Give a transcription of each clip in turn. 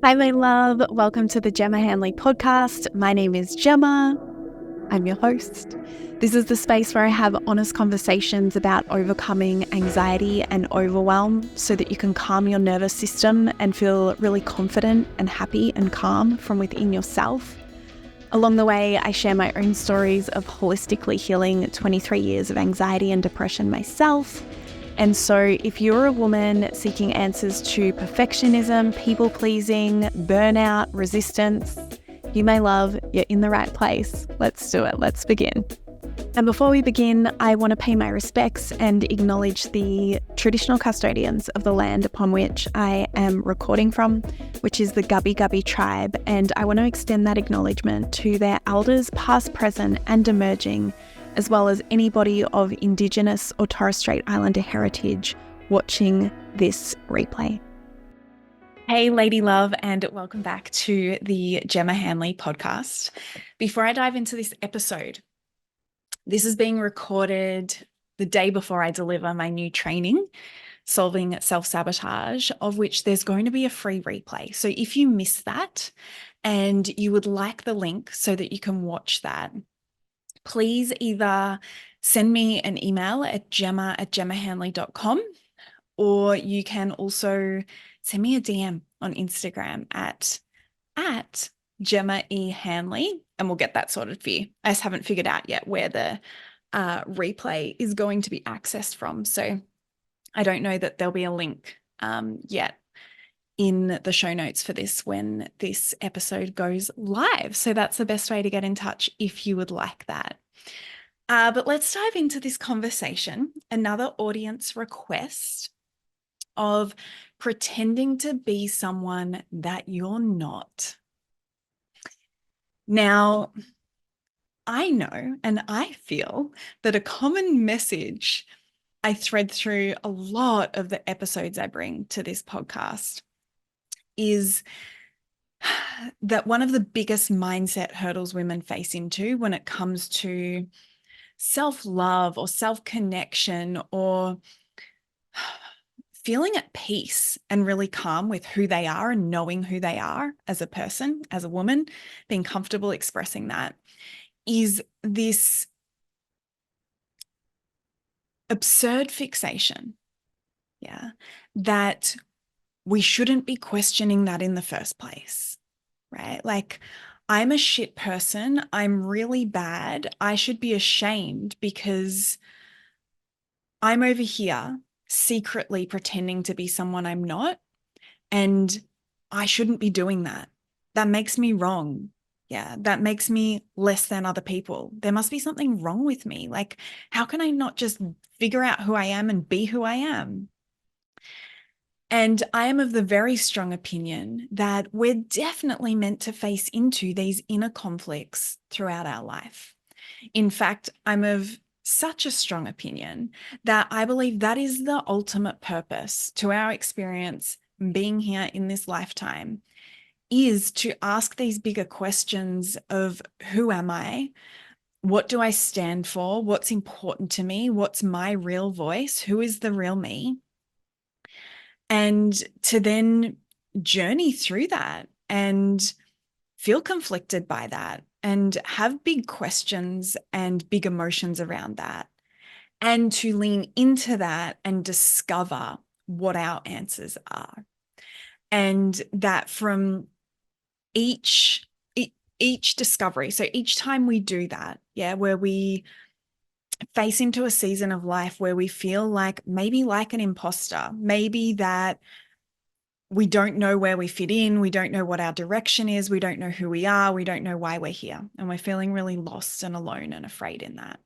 Hi, my love. Welcome to the Gemma Hanley podcast. My name is Gemma. I'm your host. This is the space where I have honest conversations about overcoming anxiety and overwhelm so that you can calm your nervous system and feel really confident and happy and calm from within yourself. Along the way, I share my own stories of holistically healing 23 years of anxiety and depression myself. And so if you're a woman seeking answers to perfectionism, people pleasing, burnout, resistance, you may love, you're in the right place. Let's do it. Let's begin. And before we begin, I want to pay my respects and acknowledge the traditional custodians of the land upon which I am recording from, which is the Gubbi Gubbi tribe. And I want to extend that acknowledgement to their elders, past, present, and emerging, as well as anybody of Indigenous or Torres Strait Islander heritage watching this replay. Hey, lady love, and welcome back to the Gemma Hanley podcast. Before I dive into this episode, this is being recorded the day before I deliver my new training, Solving Self-Sabotage, of which there's going to be a free replay. So if you missed that and you would like the link so that you can watch that, please either send me an email at gemma@gemmahanley.com, or you can also send me a DM on Instagram at Gemma E. Hanley, and we'll get that sorted for you. I just haven't figured out yet where the replay is going to be accessed from. So I don't know that there'll be a link yet in the show notes for this when this episode goes live. So that's the best way to get in touch if you would like that. But let's dive into this conversation. Another audience request of pretending to be someone that you're not. Now, I know and I feel that a common message I thread through a lot of the episodes I bring to this podcast is that one of the biggest mindset hurdles women face into when it comes to self-love or self-connection or feeling at peace and really calm with who they are and knowing who they are as a person, as a woman, being comfortable expressing that, is this absurd fixation, that we shouldn't be questioning that in the first place, right? Like, I'm a shit person. I'm really bad. I should be ashamed because I'm over here secretly pretending to be someone I'm not, and I shouldn't be doing that. That makes me wrong. Yeah, that makes me less than other people. There must be something wrong with me. Like, how can I not just figure out who I am and be who I am? And I am of the very strong opinion that we're definitely meant to face into these inner conflicts throughout our life. In fact, I'm of such a strong opinion that I believe that is the ultimate purpose to our experience being here in this lifetime, is to ask these bigger questions of who am I? What do I stand for? What's important to me? What's my real voice? Who is the real me? And to then journey through that and feel conflicted by that and have big questions and big emotions around that, and to lean into that and discover what our answers are. And that from each discovery, so each time we do that, where we face into a season of life where we feel like maybe like an imposter, maybe that we don't know where we fit in, we don't know what our direction is, we don't know who we are, we don't know why we're here, and we're feeling really lost and alone and afraid in that.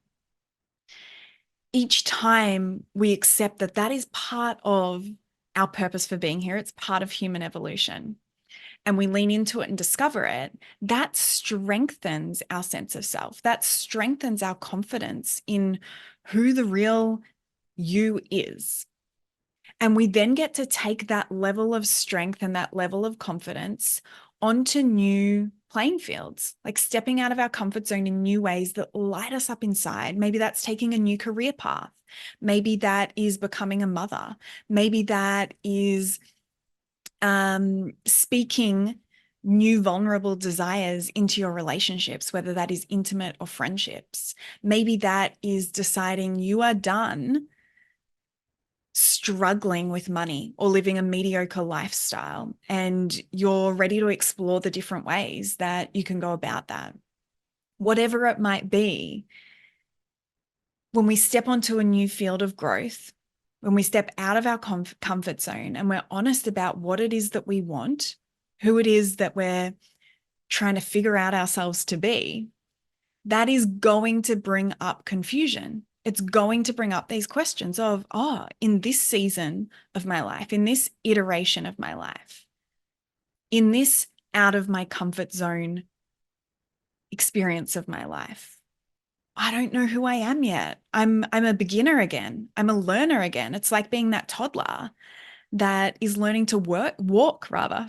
Each time we accept that that is part of our purpose for being here, it's part of human evolution, and we lean into it and discover it, that strengthens our sense of self. That strengthens our confidence in who the real you is. And we then get to take that level of strength and that level of confidence onto new playing fields, like stepping out of our comfort zone in new ways that light us up inside. Maybe that's taking a new career path. Maybe that is becoming a mother. Maybe that is speaking new vulnerable desires into your relationships, whether that is intimate or friendships. Maybe that is deciding you are done struggling with money or living a mediocre lifestyle, and you're ready to explore the different ways that you can go about that. Whatever it might be, when we step onto a new field of growth, when we step out of our comfort zone and we're honest about what it is that we want, who it is that we're trying to figure out ourselves to be, that is going to bring up confusion. It's going to bring up these questions of, oh, in this season of my life, in this iteration of my life, in this out of my comfort zone experience of my life, I don't know who I am yet. I'm a beginner again. I'm a learner again. It's like being that toddler that is learning to walk rather,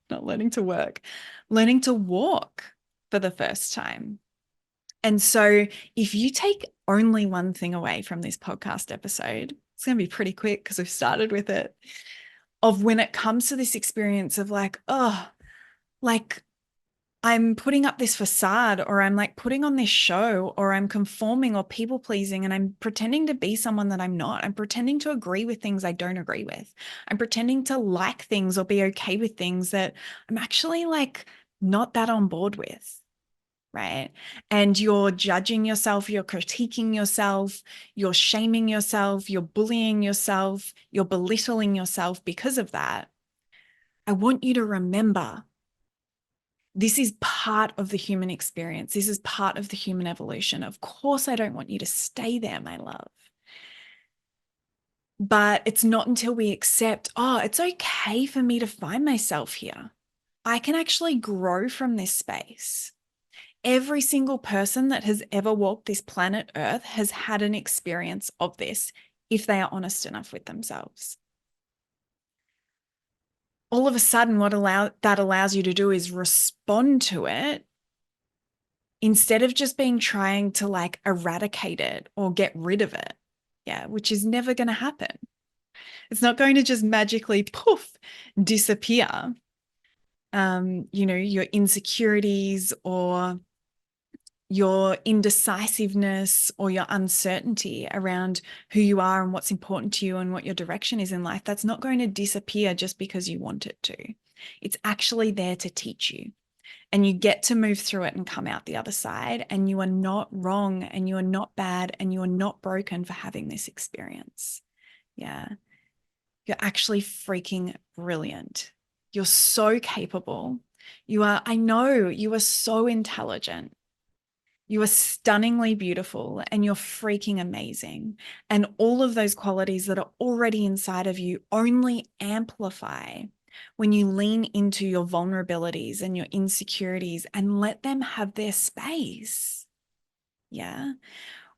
not learning to work, learning to walk for the first time. And so if you take only one thing away from this podcast episode, it's going to be pretty quick because we've started with it, of when it comes to this experience of like, oh, like I'm putting up this facade, or I'm like putting on this show, or I'm conforming or people pleasing, and I'm pretending to be someone that I'm not. I'm pretending to agree with things I don't agree with. I'm pretending to like things or be okay with things that I'm actually like not that on board with. Right. And you're judging yourself, you're critiquing yourself, you're shaming yourself, you're bullying yourself, you're belittling yourself because of that. I want you to remember this is part of the human experience. This is part of the human evolution. Of course, I don't want you to stay there, my love. But it's not until we accept, oh, it's okay for me to find myself here. I can actually grow from this space. Every single person that has ever walked this planet Earth has had an experience of this, if they are honest enough with themselves. All of a sudden, what that allows you to do is respond to it instead of just being trying to like eradicate it or get rid of it. Yeah, which is never going to happen. It's not going to just magically poof, disappear. Your insecurities or your indecisiveness or your uncertainty around who you are and what's important to you and what your direction is in life, that's not going to disappear just because you want it to. It's actually there to teach you. And you get to move through it and come out the other side. And you are not wrong, and you are not bad, and you are not broken for having this experience. Yeah. You're actually freaking brilliant. You're so capable. I know you are so intelligent. You are stunningly beautiful, and you're freaking amazing. And all of those qualities that are already inside of you only amplify when you lean into your vulnerabilities and your insecurities and let them have their space. Yeah.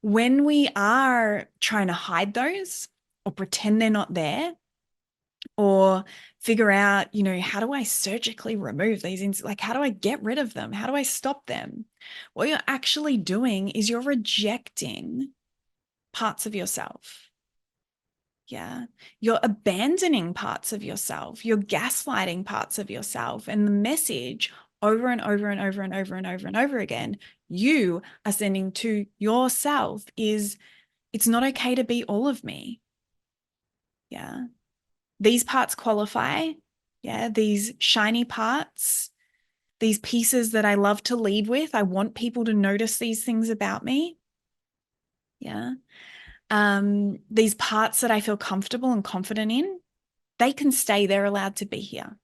When we are trying to hide those or pretend they're not there, or figure out, how do I surgically remove these? Like, how do I get rid of them? How do I stop them? What you're actually doing is you're rejecting parts of yourself. Yeah. You're abandoning parts of yourself. You're gaslighting parts of yourself. And the message over and over and over and over and over and over again, you are sending to yourself is, it's not okay to be all of me. Yeah. These parts qualify. Yeah. These shiny parts, these pieces that I love to lead with. I want people to notice these things about me. Yeah. These parts that I feel comfortable and confident in, they can stay. They're allowed to be here.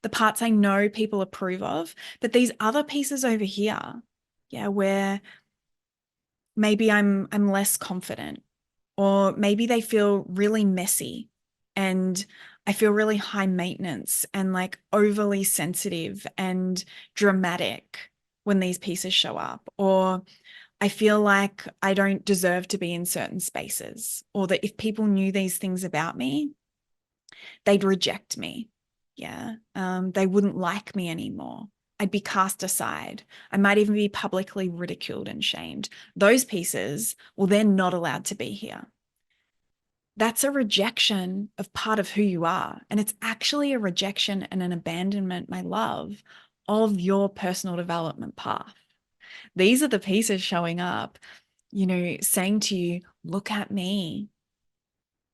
The parts I know people approve of, but these other pieces over here, yeah, where maybe I'm less confident, or maybe they feel really messy and I feel really high maintenance and like overly sensitive and dramatic when these pieces show up, or I feel like I don't deserve to be in certain spaces, or that if people knew these things about me, they'd reject me. Yeah. They wouldn't like me anymore. I'd be cast aside. I might even be publicly ridiculed and shamed. Those pieces, well, they're not allowed to be here. that's a rejection of part of who you are. And it's actually a rejection and an abandonment, my love, of your personal development path. These are the pieces showing up, saying to you, look at me,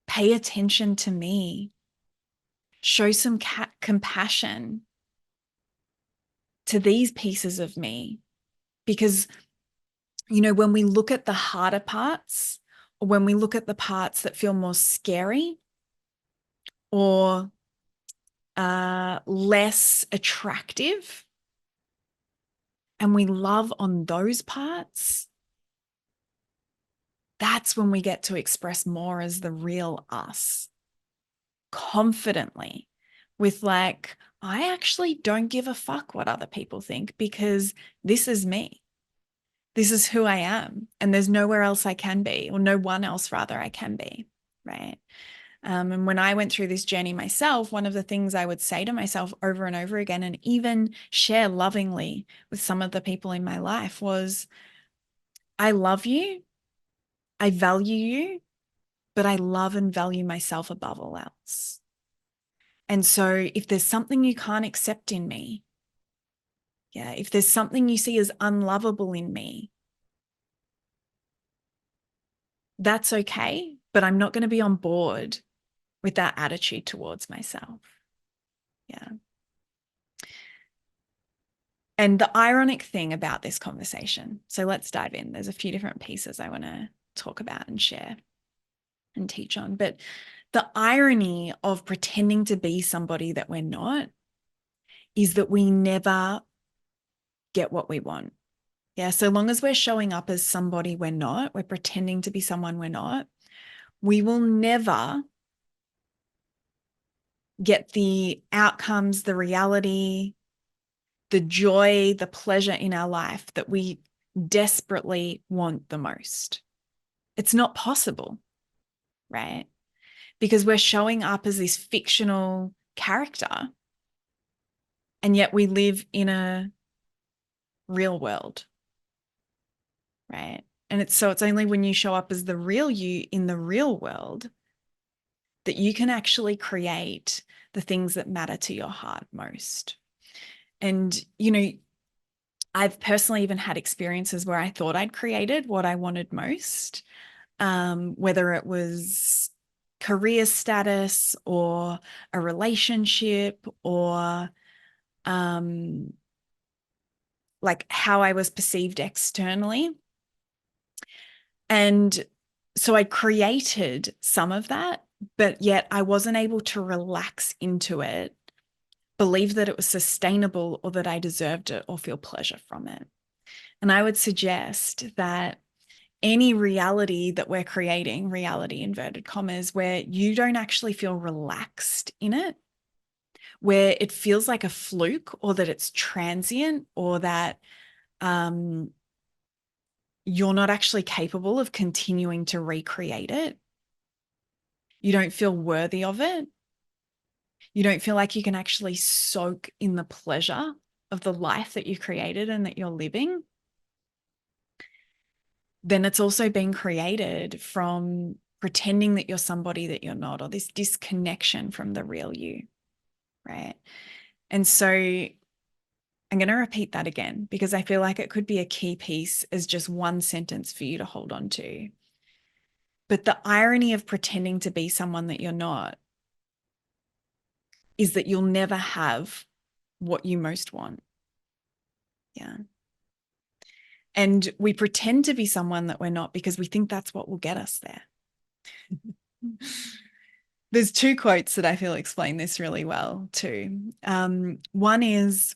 pay attention to me, show some compassion to these pieces of me. Because, when we look at the harder parts, or when we look at the parts that feel more scary or less attractive, and we love on those parts, that's when we get to express more as the real us, confidently, with like, I actually don't give a fuck what other people think, because this is me. This is who I am. And there's nowhere else I can be, or no one else rather I can be, right? And when I went through this journey myself, one of the things I would say to myself over and over again, and even share lovingly with some of the people in my life, was, I love you, I value you, but I love and value myself above all else. And so if there's something you can't accept in me, if there's something you see as unlovable in me, that's okay, but I'm not going to be on board with that attitude towards myself. Yeah. And the ironic thing about this conversation, so let's dive in. There's a few different pieces I want to talk about and share and teach on. But the irony of pretending to be somebody that we're not is that we never get what we want. Yeah. So long as we're showing up as somebody we're not, we're pretending to be someone we're not, we will never get the outcomes, the reality, the joy, the pleasure in our life that we desperately want the most. It's not possible, right? Because we're showing up as this fictional character, and yet we live in a real world, right? And it's only when you show up as the real you in the real world that you can actually create the things that matter to your heart most. And, I've personally even had experiences where I thought I'd created what I wanted most, whether it was career status or a relationship or like how I was perceived externally. And so I created some of that, but yet I wasn't able to relax into it, believe that it was sustainable or that I deserved it or feel pleasure from it. And I would suggest that any reality that we're creating, reality inverted commas, where you don't actually feel relaxed in it, where it feels like a fluke or that it's transient or that you're not actually capable of continuing to recreate it, you don't feel worthy of it, you don't feel like you can actually soak in the pleasure of the life that you created and that you're living, then it's also been created from pretending that you're somebody that you're not, or this disconnection from the real you, right? And so I'm going to repeat that again because I feel like it could be a key piece as just one sentence for you to hold on to. But the irony of pretending to be someone that you're not is that you'll never have what you most want. Yeah. And we pretend to be someone that we're not because we think that's what will get us there. There's two quotes that I feel explain this really well too. One is,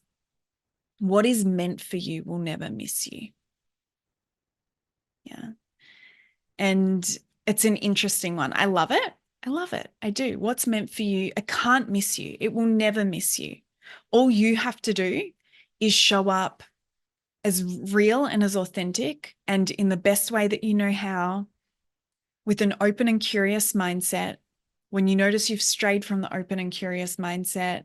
what is meant for you will never miss you. Yeah. And it's an interesting one. I love it. I love it. I do. What's meant for you, it can't miss you. It will never miss you. All you have to do is show up as real and as authentic and in the best way that you know how, with an open and curious mindset. When you notice you've strayed from the open and curious mindset,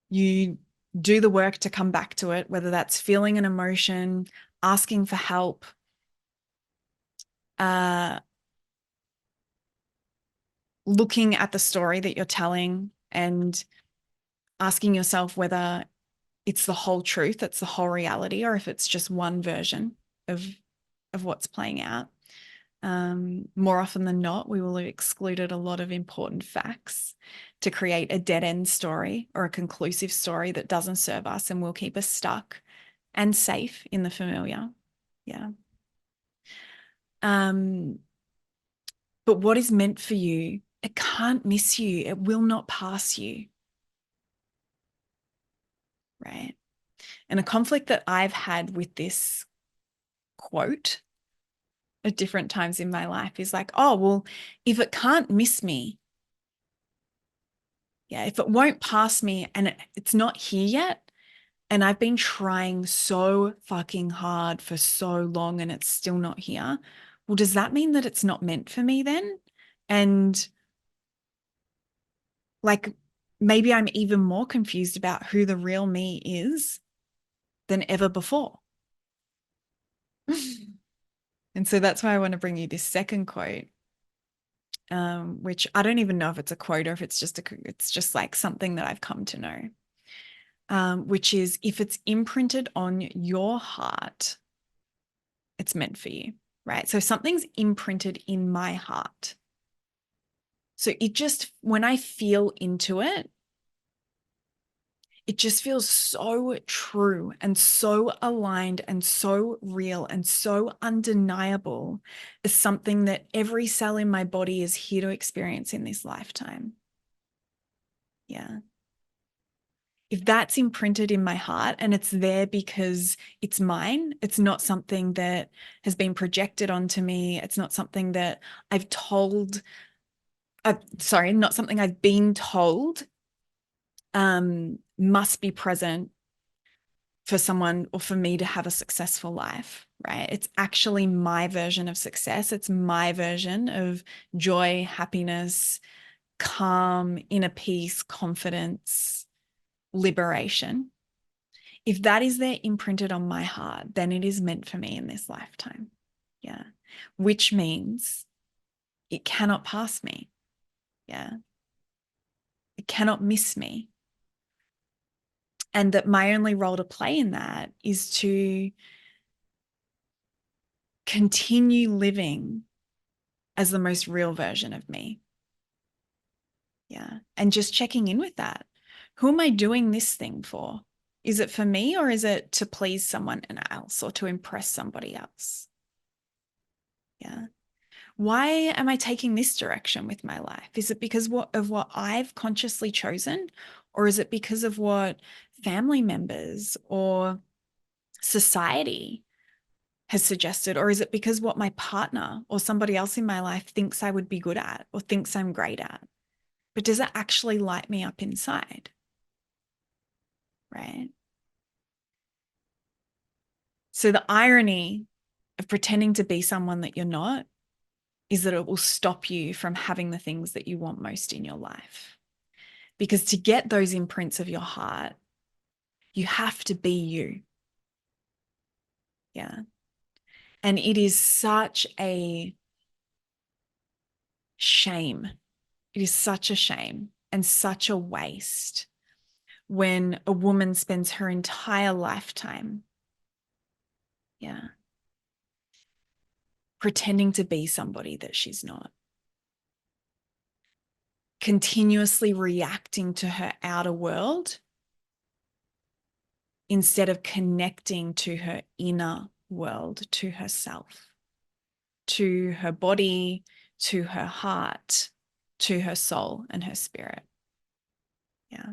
you do the work to come back to it, whether that's feeling an emotion, asking for help, looking at the story that you're telling and asking yourself whether it's the whole truth, it's the whole reality, or if it's just one version of what's playing out. More often than not, we will have excluded a lot of important facts to create a dead-end story or a conclusive story that doesn't serve us and will keep us stuck and safe in the familiar. Yeah. But what is meant for you, it can't miss you. It will not pass you. Right? And a conflict that I've had with this quote at different times in my life is like, oh, well, if it can't miss me, yeah, if it won't pass me and it's not here yet, and I've been trying so fucking hard for so long and it's still not here, well, does that mean that it's not meant for me then? And like, maybe I'm even more confused about who the real me is than ever before. And so that's why I want to bring you this second quote, which I don't even know if it's a quote or if it's just like something that I've come to know, which is, if it's imprinted on your heart, it's meant for you, right? So something's imprinted in my heart. So when I feel into it, it just feels so true and so aligned and so real and so undeniable as something that every cell in my body is here to experience in this lifetime. Yeah. If that's imprinted in my heart and it's there because it's mine, it's not something that has been projected onto me. It's not something that not something I've been told must be present for someone or for me to have a successful life, right? It's actually my version of success. It's my version of joy, happiness, calm, inner peace, confidence, liberation. If that is there imprinted on my heart, then it is meant for me in this lifetime. Yeah. Which means it cannot pass me. Yeah. It cannot miss me. And that my only role to play in that is to continue living as the most real version of me. Yeah. And just checking in with that. Who am I doing this thing for? Is it for me, or is it to please someone else or to impress somebody else? Yeah. Why am I taking this direction with my life? Is it because of what I've consciously chosen, or is it because of what family members or society has suggested, or is it because what my partner or somebody else in my life thinks I would be good at or thinks I'm great at? But does it actually light me up inside? Right? So the irony of pretending to be someone that you're not is that it will stop you from having the things that you want most in your life. Because to get those imprints of your heart, you have to be you. Yeah. And it is such a shame. It is such a shame and such a waste when a woman spends her entire lifetime, yeah, pretending to be somebody that she's not, continuously reacting to her outer world instead of connecting to her inner world, to herself, to her body, to her heart, to her soul and her spirit. Yeah.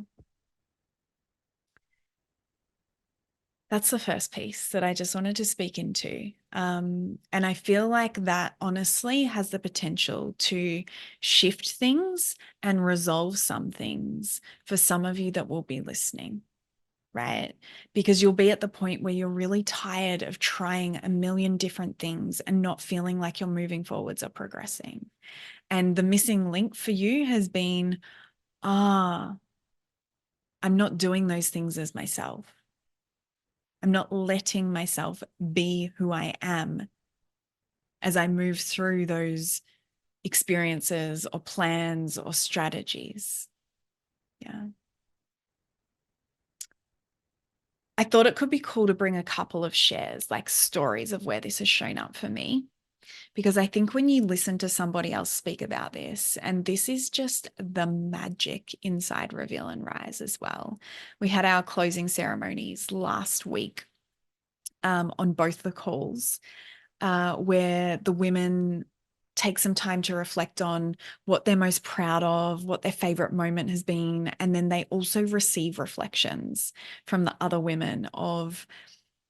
That's the first piece that I just wanted to speak into. And I feel like that honestly has the potential to shift things and resolve some things for some of you that will be listening, right? Because you'll be at the point where you're really tired of trying a million different things and not feeling like you're moving forwards or progressing. And the missing link for you has been, I'm not doing those things as myself. I'm not letting myself be who I am as I move through those experiences or plans or strategies. Yeah. I thought it could be cool to bring a couple of shares, like stories of where this has shown up for me. Because I think when you listen to somebody else speak about this, and this is just the magic inside Reveal and Rise as well. We had our closing ceremonies last week on both the calls, where the women take some time to reflect on what they're most proud of, what their favorite moment has been. And then they also receive reflections from the other women of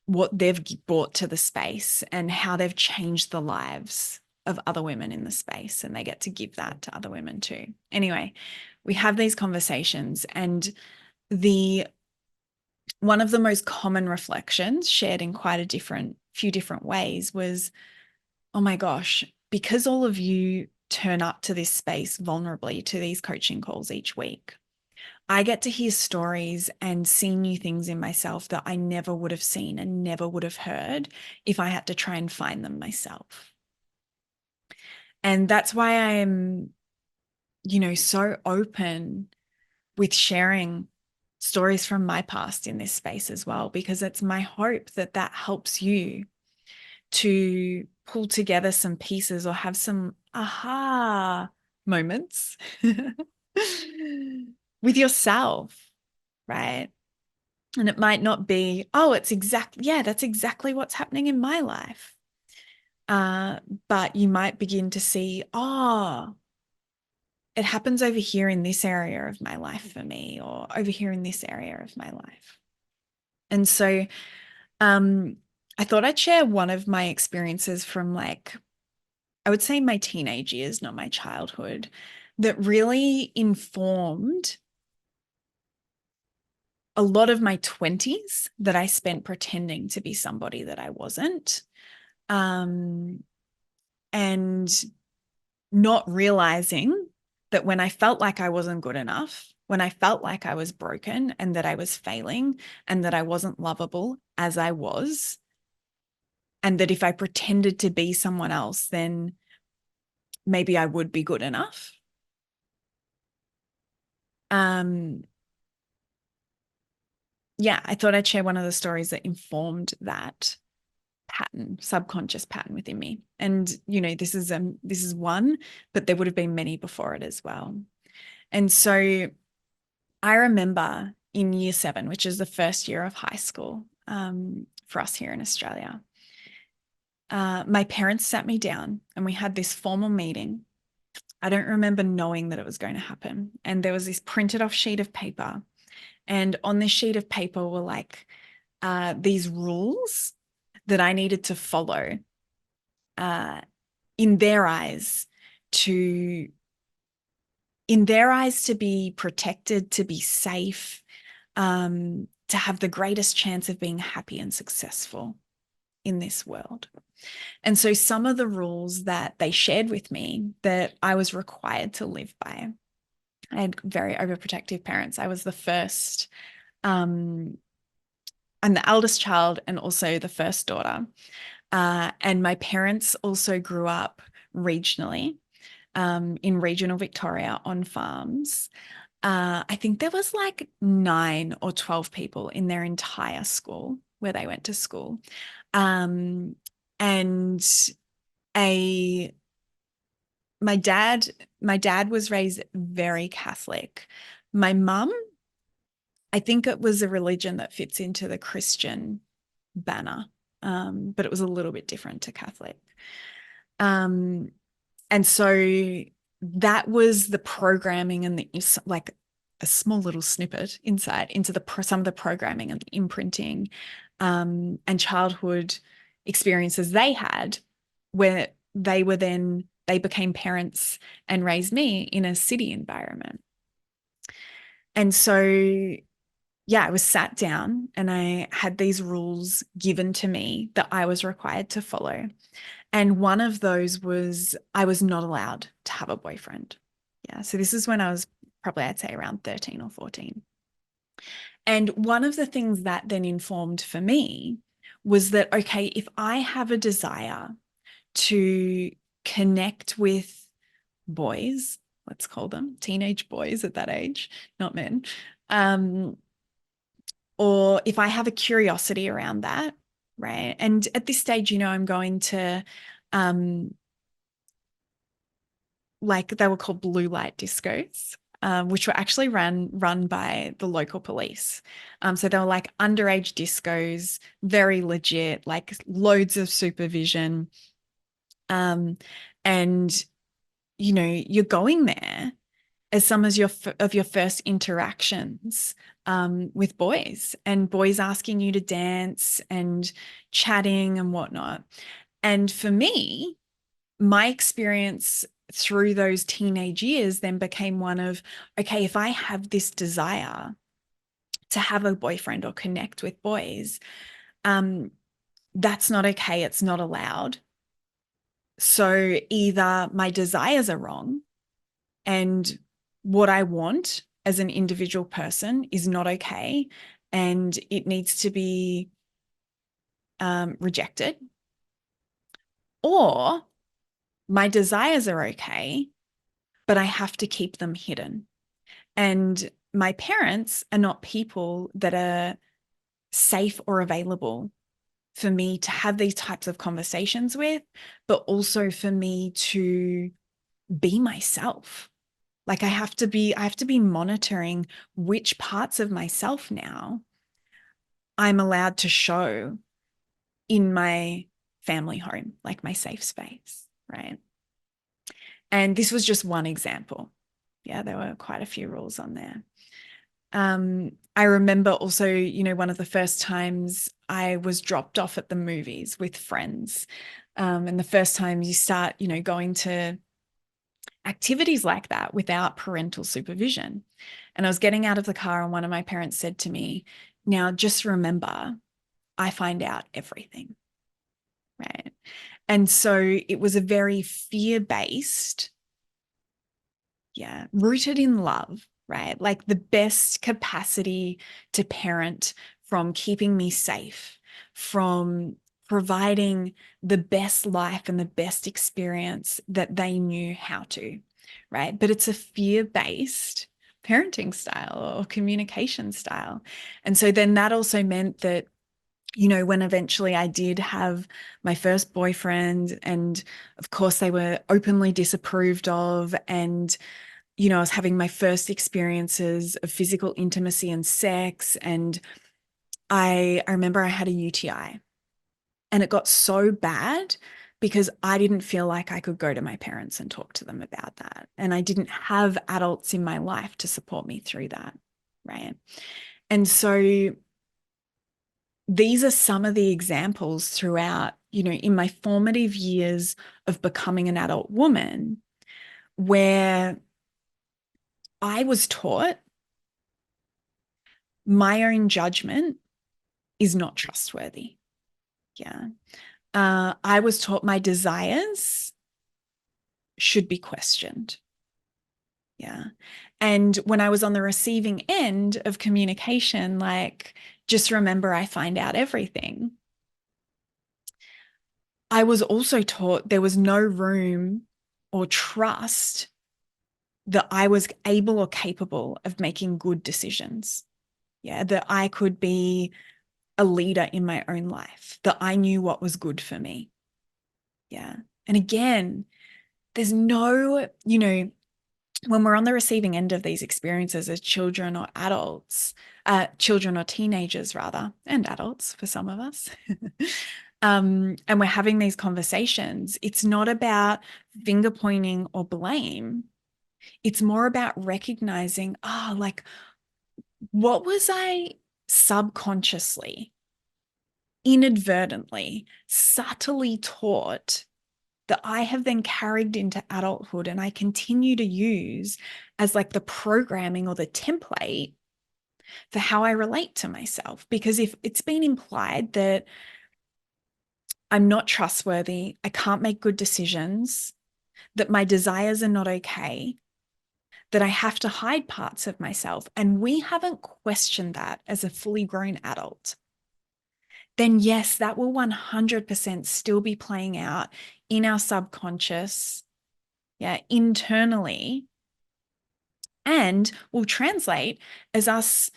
what they've brought to the space and how they've changed the lives of other women in the space. And they get to give that to other women too. Anyway, we have these conversations, and one of the most common reflections shared in quite a few different ways was, oh my gosh, because all of you turn up to this space vulnerably to these coaching calls each week, I get to hear stories and see new things in myself that I never would have seen and never would have heard if I had to try and find them myself. And that's why I am, so open with sharing stories from my past in this space as well, because it's my hope that that helps you to pull together some pieces or have some aha moments with yourself, right? And it might not be, oh, that's exactly what's happening in my life. But you might begin to see, oh, it happens over here in this area of my life for me, or over here in this area of my life. And so I thought I'd share one of my experiences from, I would say my teenage years, not my childhood, that really informed a lot of my 20s that I spent pretending to be somebody that I wasn't. And not realizing that when I felt like I wasn't good enough, when I felt like I was broken and that I was failing and that I wasn't lovable as I was, and that if I pretended to be someone else, then maybe I would be good enough. Yeah, I thought I'd share one of the stories that informed that pattern, subconscious pattern within me. And, this is one, but there would have been many before it as well. And so I remember in year 7, which is the first year of high school for us here in Australia, my parents sat me down and we had this formal meeting. I don't remember knowing that it was going to happen. And there was this printed off sheet of paper. And on this sheet of paper were these rules that I needed to follow in their eyes to be protected, to be safe, to have the greatest chance of being happy and successful in this world. And so some of the rules that they shared with me that I was required to live by, I had very overprotective parents. I was the first, I'm the eldest child and also the first daughter. And my parents also grew up regionally, in regional Victoria on farms. I think there was 9 or 12 people in their entire school where they went to school. And my dad was raised very Catholic. My mum, I think it was a religion that fits into the Christian banner, but it was a little bit different to Catholic. And so that was the programming and a small little snippet insight into some of the programming and the imprinting and childhood experiences they had, where they became parents and raised me in a city environment. And so, yeah, I was sat down and I had these rules given to me that I was required to follow. And one of those was I was not allowed to have a boyfriend. Yeah. So this is when I was probably, I'd say, around 13 or 14. And one of the things that then informed for me was that, okay, if I have a desire to connect with boys, let's call them teenage boys at that age, not men. Um, or if I have a curiosity around that, right? And at this stage, I'm going to, like they were called blue light discos, which were actually run by the local police. So they were like underage discos, very legit, like loads of supervision. And you're going there as some of your first interactions with boys, and boys asking you to dance and chatting and whatnot. And for me, my experience through those teenage years then became one of, okay, if I have this desire to have a boyfriend or connect with boys, that's not okay. It's not allowed. So either my desires are wrong and what I want as an individual person is not okay and it needs to be rejected, or my desires are okay, but I have to keep them hidden. And my parents are not people that are safe or available for me to have these types of conversations with, but also for me to be myself. Like I have to be monitoring which parts of myself now I'm allowed to show in my family home, like my safe space, right? And this was just one example. Yeah, there were quite a few rules on there. I remember also, one of the first times I was dropped off at the movies with friends. And the first time you start, going to activities like that without parental supervision. And I was getting out of the car and one of my parents said to me, "Now just remember, I find out everything." Right. And so it was a very fear-based, rooted in love, right? Like the best capacity to parent, from keeping me safe, from providing the best life and the best experience that they knew how to, right? But it's a fear-based parenting style or communication style. And so then that also meant that, when eventually I did have my first boyfriend, and of course they were openly disapproved of, and I was having my first experiences of physical intimacy and sex. And I remember I had a UTI, and it got so bad because I didn't feel like I could go to my parents and talk to them about that. And I didn't have adults in my life to support me through that. Right. And so these are some of the examples throughout, in my formative years of becoming an adult woman, where I was taught my own judgment is not trustworthy. Yeah. I was taught my desires should be questioned. Yeah. And when I was on the receiving end of communication, like, just remember, I find out everything, I was also taught there was no room or trust that I was able or capable of making good decisions. Yeah. That I could be a leader in my own life, that I knew what was good for me. Yeah. And again, there's no, when we're on the receiving end of these experiences as children or adults, children or teenagers rather, and adults for some of us, and we're having these conversations, it's not about finger pointing or blame. It's more about recognizing, like, what was I subconsciously, inadvertently, subtly taught that I have then carried into adulthood and I continue to use as like the programming or the template for how I relate to myself? Because if it's been implied that I'm not trustworthy, I can't make good decisions, that my desires are not okay, that I have to hide parts of myself, and we haven't questioned that as a fully grown adult, then yes, that will 100% still be playing out in our subconscious yeah, internally, and will translate as us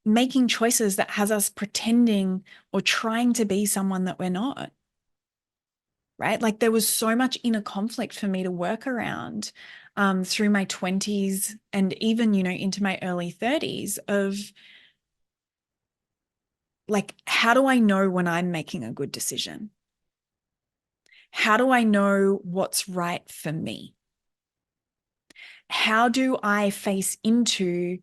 making choices that has us pretending or trying to be someone that we're not. Right? Like there was so much inner conflict for me to work around through my 20s and even, into my early 30s of like, how do I know when I'm making a good decision? How do I know what's right for me? How do I face into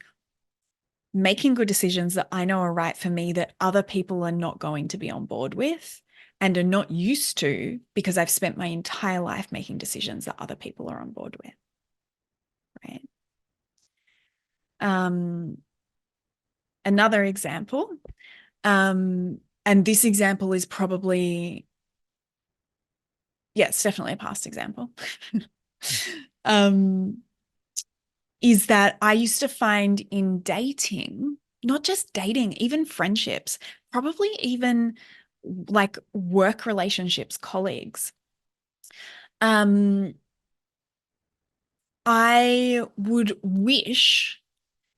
making good decisions that I know are right for me that other people are not going to be on board with and are not used to because I've spent my entire life making decisions that other people are on board with, right? Another example, and this example is probably, yeah, it's definitely a past example, um, is that I used to find in dating, not just dating, even friendships, probably even like work relationships, colleagues, I would wish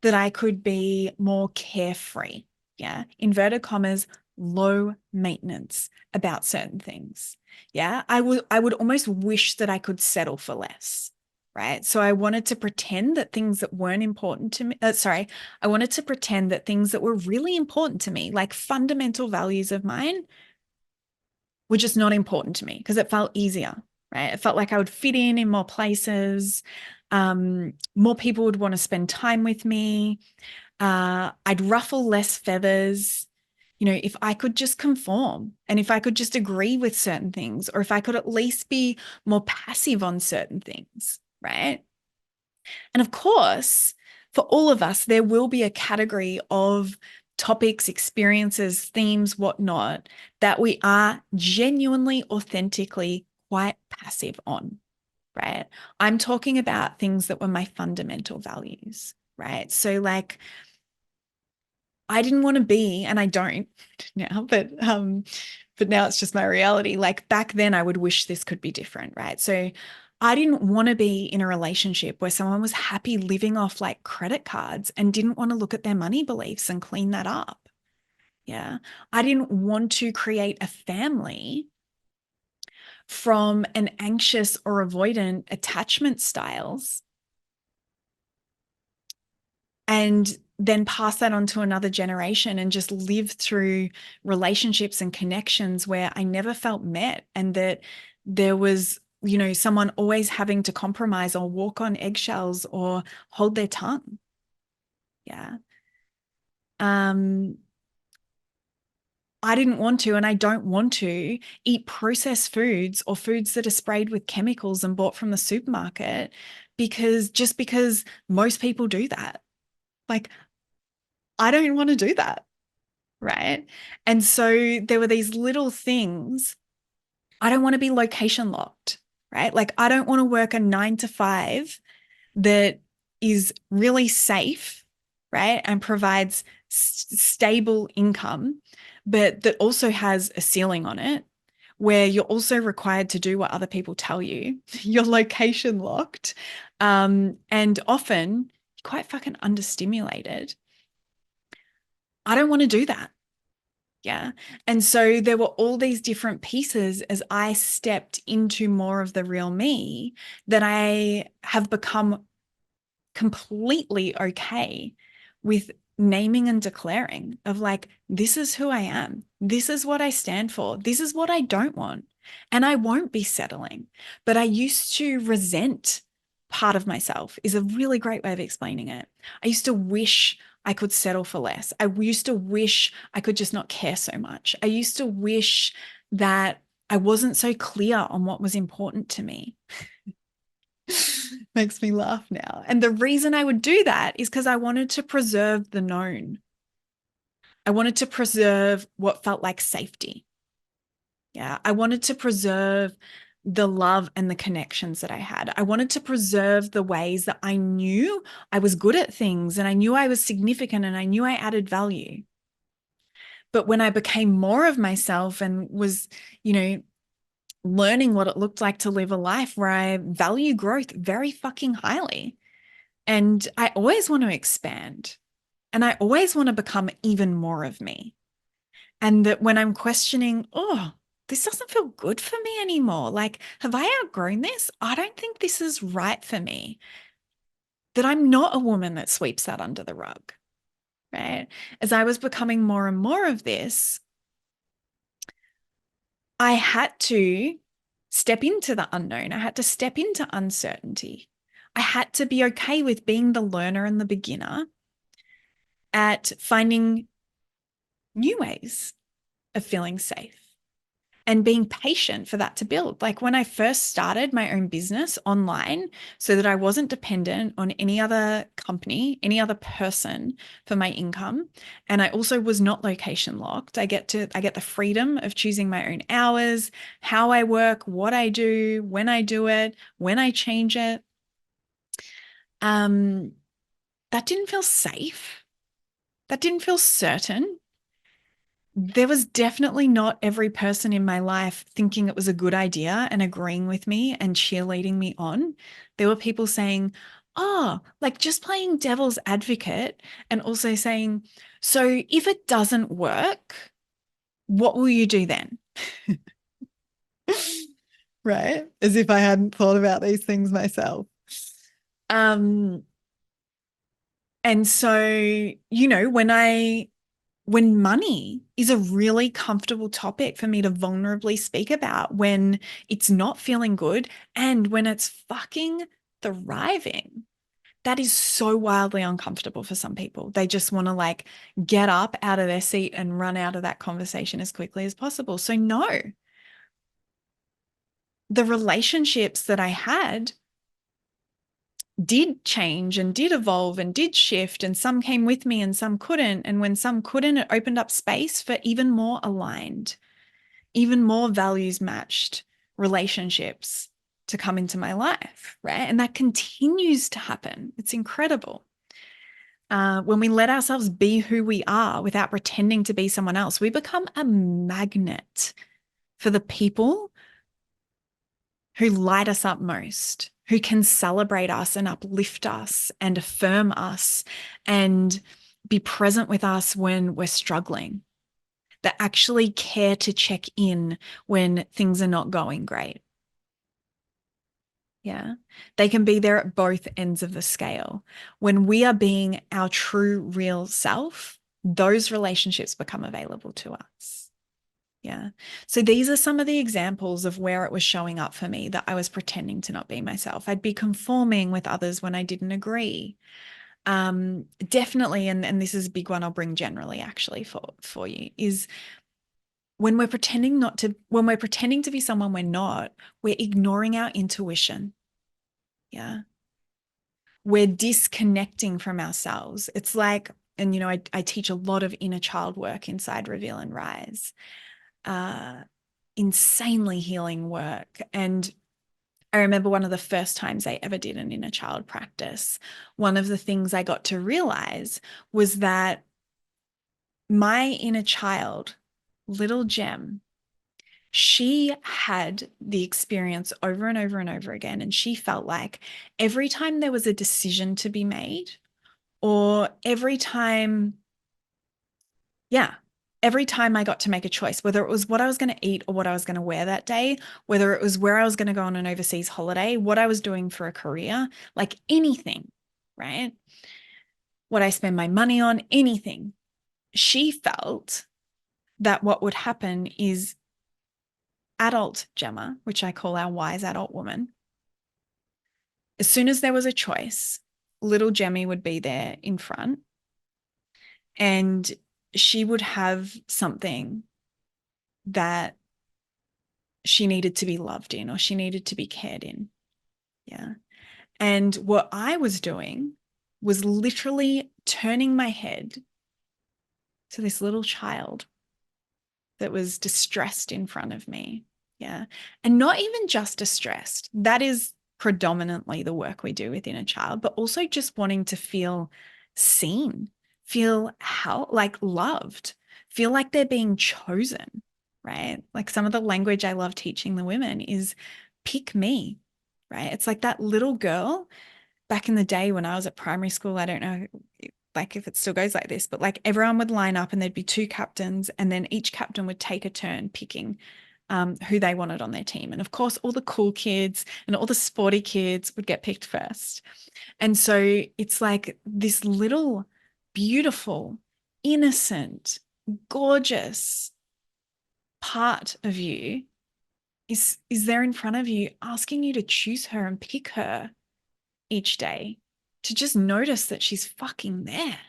that I could be more carefree. Yeah. Inverted commas, low maintenance about certain things. Yeah. I would almost wish that I could settle for less. Right. So I wanted to pretend that things that weren't important to me, I wanted to pretend that things that were really important to me, like fundamental values of mine, were just not important to me because it felt easier, right? It felt like I would fit in more places. More people would want to spend time with me. I'd ruffle less feathers. If I could just conform and if I could just agree with certain things, or if I could at least be more passive on certain things, right? And of course, for all of us, there will be a category of topics, experiences, themes, whatnot, that we are genuinely, authentically quite passive on, right? I'm talking about things that were my fundamental values, right? So, like, I didn't want to be, and I don't now, but now it's just my reality. Like back then, I would wish this could be different, right? So I didn't want to be in a relationship where someone was happy living off like credit cards and didn't want to look at their money beliefs and clean that up. Yeah. I didn't want to create a family from an anxious or avoidant attachment styles and then pass that on to another generation and just live through relationships and connections where I never felt met, and that there was, someone always having to compromise or walk on eggshells or hold their tongue. Yeah. I didn't want to, and I don't want to eat processed foods or foods that are sprayed with chemicals and bought from the supermarket because most people do that. Like, I don't want to do that. Right. And so there were these little things. I don't want to be location locked, right? Like, I don't want to work a 9 to 5 that is really safe, right? And provides stable income, but that also has a ceiling on it where you're also required to do what other people tell you. You're location locked. And often quite fucking understimulated. I don't want to do that. Yeah. And so there were all these different pieces as I stepped into more of the real me that I have become completely okay with naming and declaring of like, this is who I am. This is what I stand for. This is what I don't want. And I won't be settling. But I used to resent part of myself, is a really great way of explaining it. I used to wish I could settle for less. I used to wish I could just not care so much. I used to wish that I wasn't so clear on what was important to me. Makes me laugh now. And the reason I would do that is because I wanted to preserve the known. I wanted to preserve what felt like safety. Yeah. I wanted to preserve the love and the connections that I had. I wanted to preserve the ways that I knew I was good at things and I knew I was significant and I knew I added value. But when I became more of myself and was, you know, learning what it looked like to live a life where I value growth very fucking highly. And I always want to expand. And I always want to become even more of me. And that when I'm questioning, oh, this doesn't feel good for me anymore. Like, have I outgrown this? I don't think this is right for me. That I'm not a woman that sweeps that under the rug, right? As I was becoming more and more of this, I had to step into the unknown. I had to step into uncertainty. I had to be okay with being the learner and the beginner at finding new ways of feeling safe and being patient for that to build. Like when I first started my own business online so that I wasn't dependent on any other company, any other person for my income. And I also was not location locked. I get the freedom of choosing my own hours, how I work, what I do, when I do it, when I change it. That didn't feel safe. That didn't feel certain. There was definitely not every person in my life thinking it was a good idea and agreeing with me and cheerleading me on. There were people saying, oh, like just playing devil's advocate and also saying, so if it doesn't work, what will you do then? Right? As if I hadn't thought about these things myself. And so, when money is a really comfortable topic for me to vulnerably speak about, when it's not feeling good and when it's fucking thriving, that is so wildly uncomfortable for some people. They just want to like get up out of their seat and run out of that conversation as quickly as possible. So no, the relationships that I had did change and did evolve and did shift, and some came with me and some couldn't. And when some couldn't, it opened up space for even more aligned, even more values matched relationships to come into my life, right? And that continues to happen. It's incredible. When we let ourselves be who we are without pretending to be someone else, we become a magnet for the people who light us up most, who can celebrate us and uplift us and affirm us and be present with us when we're struggling, that actually care to check in when things are not going great. Yeah. They can be there at both ends of the scale. When we are being our true, real self, those relationships become available to us. Yeah. So these are some of the examples of where it was showing up for me, that I was pretending to not be myself. I'd be conforming with others when I didn't agree. Definitely, and this is a big one I'll bring generally actually for you, is when we're pretending to be someone we're not, we're ignoring our intuition. Yeah. We're disconnecting from ourselves. It's like, and I teach a lot of inner child work inside Reveal and Rise. Insanely healing work. And I remember one of the first times I ever did an inner child practice, one of the things I got to realize was that my inner child, little Gem, she had the experience over and over and over again. And she felt like every time there was a decision to be made, or every time I got to make a choice, whether it was what I was going to eat or what I was going to wear that day, whether it was where I was going to go on an overseas holiday, what I was doing for a career, like anything, right? What I spend my money on, anything. She felt that what would happen is adult Gemma, which I call our wise adult woman, as soon as there was a choice, little Jemmy would be there in front, and she would have something that she needed to be loved in, or she needed to be cared in. Yeah. And what I was doing was literally turning my head to this little child that was distressed in front of me. Yeah. And not even just distressed. That is predominantly the work we do within a child, but also just wanting to feel seen, feel how like loved, feel like they're being chosen. right? Like some of the language I love teaching the women is pick me, right? It's like that little girl back in the day when I was at primary school. I don't know like if it still goes like this, but like everyone would line up and there'd be two captains, and then each captain would take a turn picking who they wanted on their team. And of course, all the cool kids and all the sporty kids would get picked first. And so it's like this little beautiful, innocent, gorgeous part of you is there in front of you asking you to choose her and pick her each day, to just notice that she's fucking there.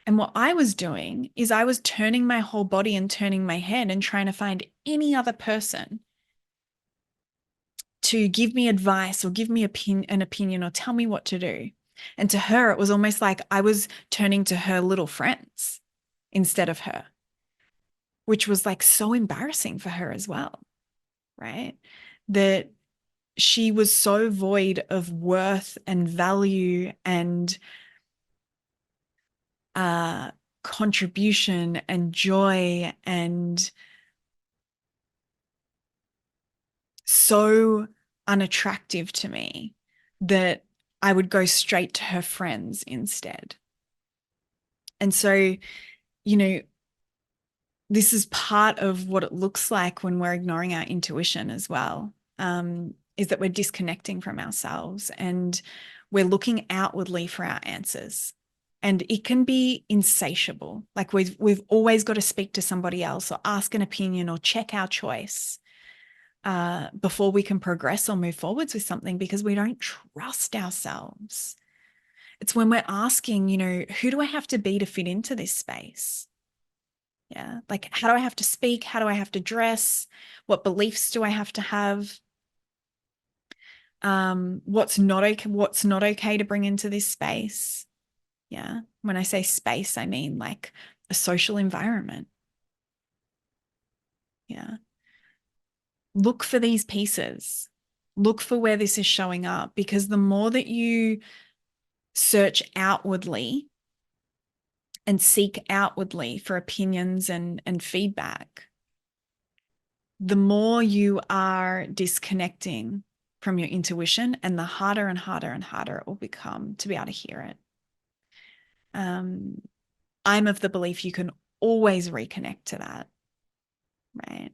And what I was doing is I was turning my whole body and turning my head and trying to find any other person to give me advice or give me an opinion or tell me what to do. And to her, it was almost like I was turning to her little friends instead of her, which was like so embarrassing for her as well, right? That she was so void of worth and value and contribution and joy, and so unattractive to me that I would go straight to her friends instead. And so, you know, this is part of what it looks like when we're ignoring our intuition as well, is that we're disconnecting from ourselves and we're looking outwardly for our answers. And it can be insatiable. Like we've always got to speak to somebody else or ask an opinion or check our choice before we can progress or move forwards with something, because we don't trust ourselves. It's when we're asking, you know, who do I have to be to fit into this space? Yeah. Like, how do I have to speak? How do I have to dress? What beliefs do I have to have? What's not okay to bring into this space? Yeah. When I say space, I mean like a social environment. Yeah. Look for these pieces. Look for where this is showing up, because the more that you search outwardly and seek outwardly for opinions and feedback, the more you are disconnecting from your intuition, and the harder and harder and harder it will become to be able to hear it. I'm of the belief you can always reconnect to that, right?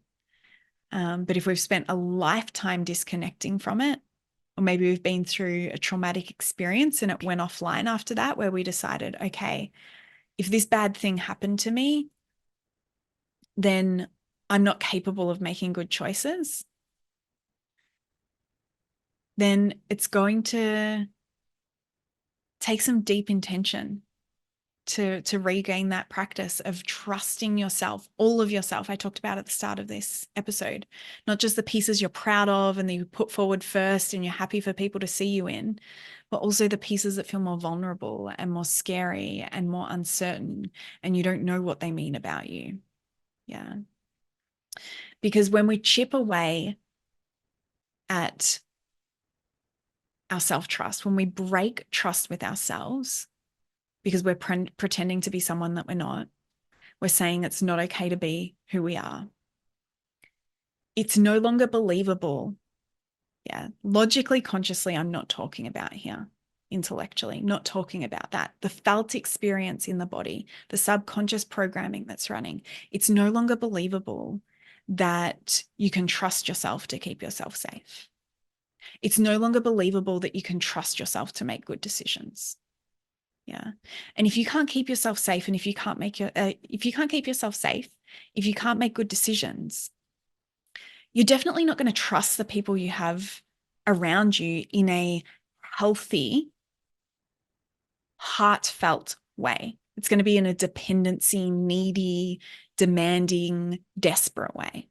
But if we've spent a lifetime disconnecting from it, or maybe we've been through a traumatic experience and it went offline after that, where we decided, okay, if this bad thing happened to me, then I'm not capable of making good choices, then it's going to take some deep intention to regain that practice of trusting yourself, all of yourself. I talked about at the start of this episode, not just the pieces you're proud of and that you put forward first and you're happy for people to see you in, but also the pieces that feel more vulnerable and more scary and more uncertain, and you don't know what they mean about you. Yeah. Because when we chip away at our self-trust, when we break trust with ourselves, because we're pretending to be someone that we're not, we're saying it's not okay to be who we are, it's no longer believable. Yeah. Logically, consciously, I'm not talking about here. Intellectually, not talking about that. The felt experience in the body, the subconscious programming that's running, it's no longer believable that you can trust yourself to keep yourself safe. It's no longer believable that you can trust yourself to make good decisions. Yeah. And if you can't keep yourself safe, and if you can't keep yourself safe, if you can't make good decisions, you're definitely not going to trust the people you have around you in a healthy, heartfelt way. It's going to be in a dependency, needy, demanding, desperate way,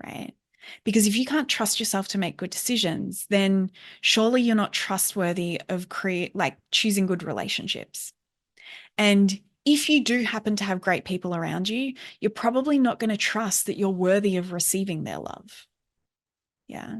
right? Because if you can't trust yourself to make good decisions, then surely you're not trustworthy of choosing good relationships. And if you do happen to have great people around you, you're probably not going to trust that you're worthy of receiving their love. Yeah.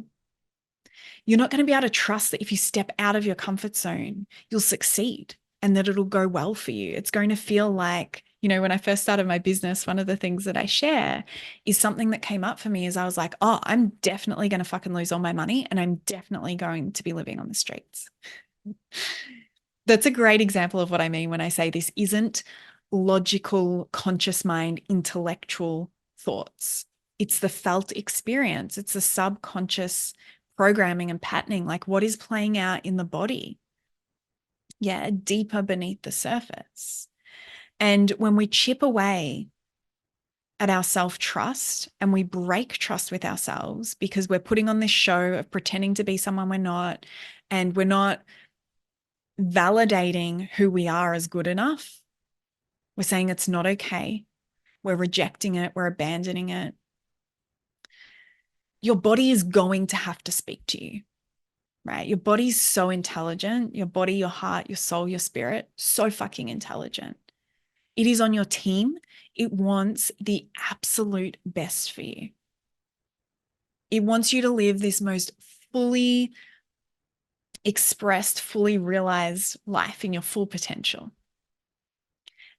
You're not going to be able to trust that if you step out of your comfort zone, you'll succeed and that it'll go well for you. It's going to feel like When I first started my business, one of the things that I share is something that came up for me is I was like, oh, I'm definitely going to fucking lose all my money and I'm definitely going to be living on the streets. That's a great example of what I mean when I say this isn't logical, conscious mind, intellectual thoughts. It's the felt experience. It's the subconscious programming and patterning, like what is playing out in the body. Yeah, deeper beneath the surface. And when we chip away at our self-trust and we break trust with ourselves because we're putting on this show of pretending to be someone we're not, and we're not validating who we are as good enough, we're saying it's not okay, we're rejecting it, we're abandoning it, your body is going to have to speak to you, right? Your body's so intelligent. Your body, your heart, your soul, your spirit, so fucking intelligent. It is on your team. It wants the absolute best for you. It wants you to live this most fully expressed, fully realized life in your full potential.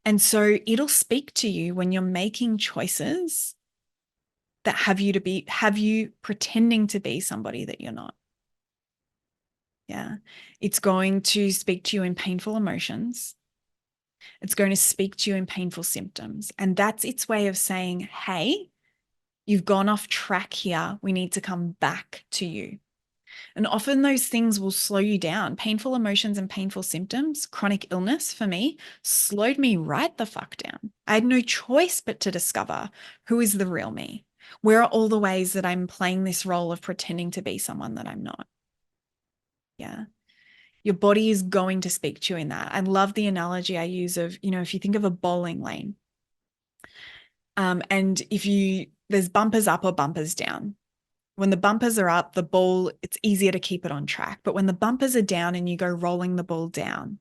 And so it'll speak to you when you're making choices that have you pretending to be somebody that you're not. Yeah. It's going to speak to you in painful emotions. It's going to speak to you in painful symptoms. And that's its way of saying, hey, you've gone off track here. We need to come back to you. And often those things will slow you down. Painful emotions and painful symptoms, chronic illness for me, slowed me right the fuck down. I had no choice but to discover who is the real me. Where are all the ways that I'm playing this role of pretending to be someone that I'm not? Yeah. Your body is going to speak to you in that. I love the analogy I use of, if you think of a bowling lane, and there's bumpers up or bumpers down. When the bumpers are up, the ball, it's easier to keep it on track. But when the bumpers are down and you go rolling the ball down,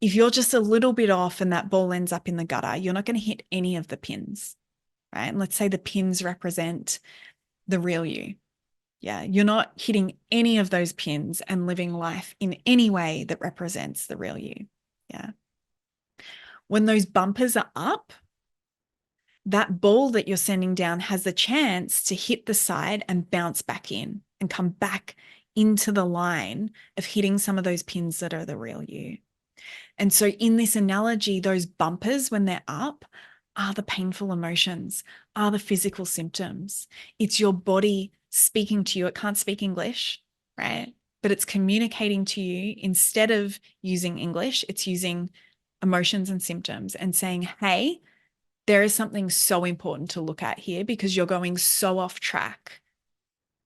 if you're just a little bit off and that ball ends up in the gutter, you're not going to hit any of the pins, right? And let's say the pins represent the real you. Yeah, you're not hitting any of those pins and living life in any way that represents the real you. Yeah. When those bumpers are up, that ball that you're sending down has the chance to hit the side and bounce back in and come back into the line of hitting some of those pins that are the real you. And so in this analogy, those bumpers, when they're up, are the painful emotions, are the physical symptoms. It's your body speaking to you. It can't speak English, right? But it's communicating to you. Instead of using English, it's using emotions and symptoms and saying, hey, there is something so important to look at here because you're going so off track.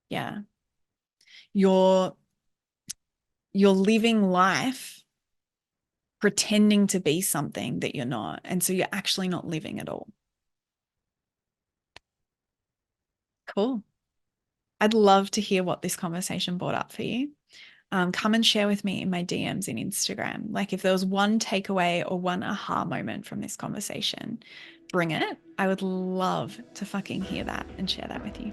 Yeah. You're living life pretending to be something that you're not. And so you're actually not living at all. Cool. I'd love to hear what this conversation brought up for you. Come and share with me in my DMs in Instagram. Like if there was one takeaway or one aha moment from this conversation, bring it. I would love to fucking hear that and share that with you.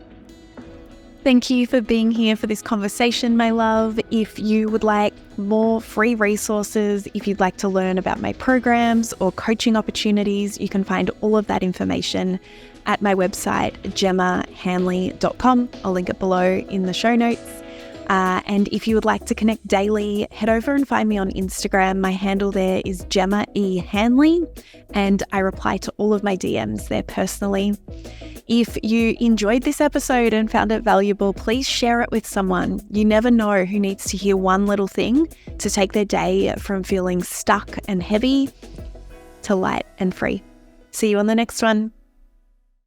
Thank you for being here for this conversation, my love. If you would like more free resources, if you'd like to learn about my programs or coaching opportunities, you can find all of that information at my website, gemmahanley.com. I'll link it below in the show notes. And if you would like to connect daily, head over and find me on Instagram. My handle there is Gemma E. Hanley, and I reply to all of my DMs there personally. If you enjoyed this episode and found it valuable, please share it with someone. You never know who needs to hear one little thing to take their day from feeling stuck and heavy to light and free. See you on the next one.